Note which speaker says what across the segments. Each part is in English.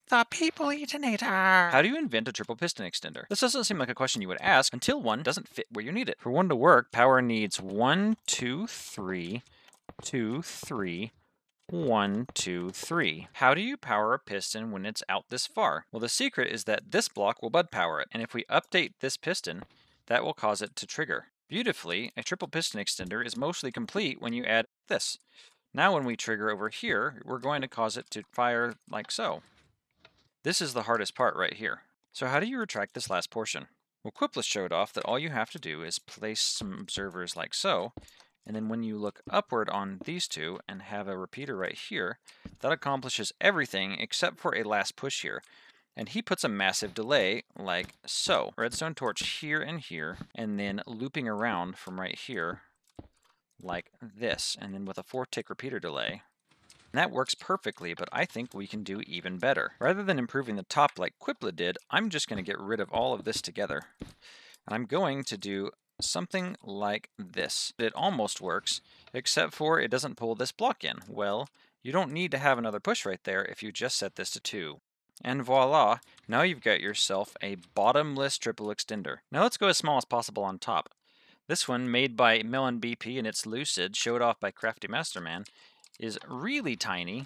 Speaker 1: The people-eatinator! How do you invent a triple piston extender? This doesn't seem like a question you would ask until one doesn't fit where you need it. For one to work, power needs 1, 2, 3, 2, 3, 1, 2, 3. How do you power a piston when it's out this far? Well, the secret is that this block will bud power it, and if we update this piston, that will cause it to trigger. Beautifully, a triple piston extender is mostly complete when you add this. Now when we trigger over here, we're going to cause it to fire like so. This is the hardest part right here. So how do you retract this last portion? Well, Quipless showed off that all you have to do is place some observers like so, and then when you look upward on these two and have a repeater right here, that accomplishes everything except for a last push here. And he puts a massive delay like so. Redstone torch here and here, and then looping around from right here like this, and then with a 4-tick repeater delay. And that works perfectly, but I think we can do even better. Rather than improving the top like Quipla did, I'm just going to get rid of all of this together. And I'm going to do something like this. It almost works, except for it doesn't pull this block in. Well, you don't need to have another push right there if you just set this to 2. And voila, now you've got yourself a bottomless triple extender. Now let's go as small as possible on top. This one, made by Melon BP and it's Lucid, showed off by Crafty Masterman, is really tiny,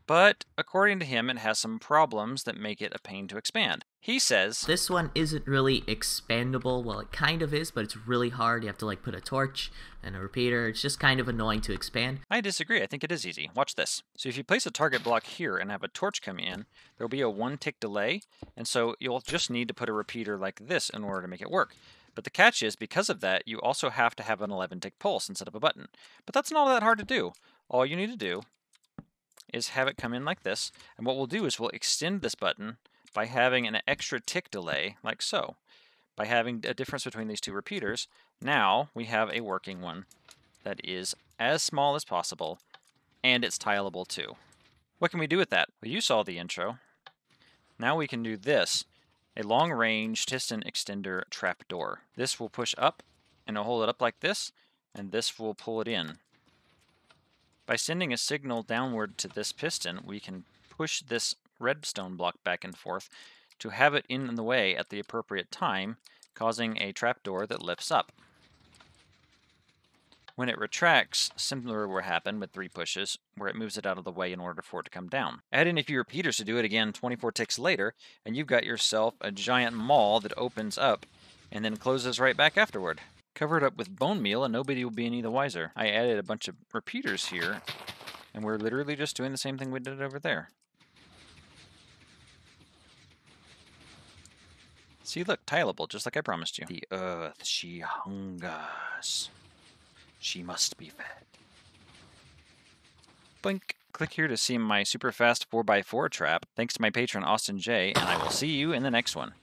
Speaker 1: but according to him, it has some problems that make it a pain to expand. He says,
Speaker 2: This one isn't really expandable. Well, it kind of is, but it's really hard. You have to like put a torch and a repeater. It's just kind of annoying to expand.
Speaker 1: I disagree. I think it is easy. Watch this. So if you place a target block here and have a torch come in, there'll be a 1-tick delay, and so you'll just need to put a repeater like this in order to make it work. But the catch is, because of that, you also have to have an 11-tick pulse instead of a button. But that's not that hard to do. All you need to do is have it come in like this, and what we'll do is we'll extend this button by having an extra tick delay, like so. By having a difference between these two repeaters, now we have a working one that is as small as possible, and it's tileable too. What can we do with that? Well, you saw the intro. Now we can do this, a long-range piston extender trapdoor. This will push up, and it'll hold it up like this, and this will pull it in. By sending a signal downward to this piston, we can push this redstone block back and forth to have it in the way at the appropriate time, causing a trapdoor that lifts up. When it retracts, similar will happen with 3 pushes, where it moves it out of the way in order for it to come down. Add in a few repeaters to do it again 24 ticks later, and you've got yourself a giant maul that opens up and then closes right back afterward. Cover it up with bone meal and nobody will be any the wiser. I added a bunch of repeaters here, and we're literally just doing the same thing we did over there. See, look, tileable, just like I promised you. The earth, she hungers. She must be fed. Blink. Click here to see my super fast 4x4 trap, thanks to my patron Austin J, and I will see you in the next one.